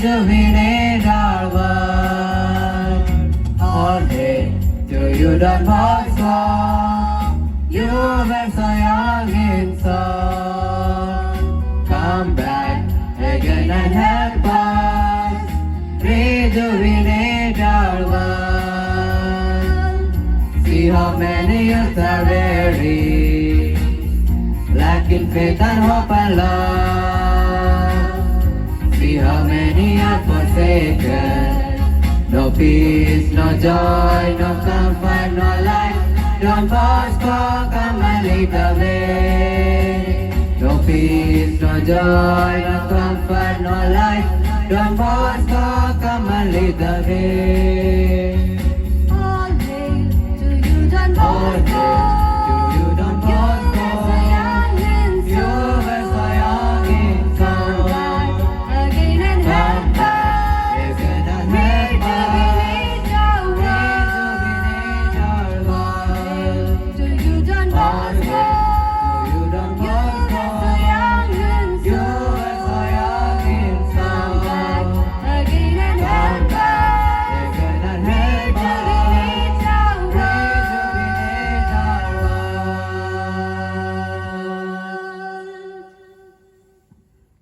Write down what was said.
rejuvenate our world. All day to you, Don Bosco. You were so young in soul. Come back again and help us rejuvenate our world. See how many youths are weary, lacking faith and hope and love. See how many are forsaken. No peace, no joy, no comfort, no life. Don Bosco, come and lead the way. No peace, no joy, no comfort, no life. Don Bosco, come and lead the way. All hail to you, Don Bosco.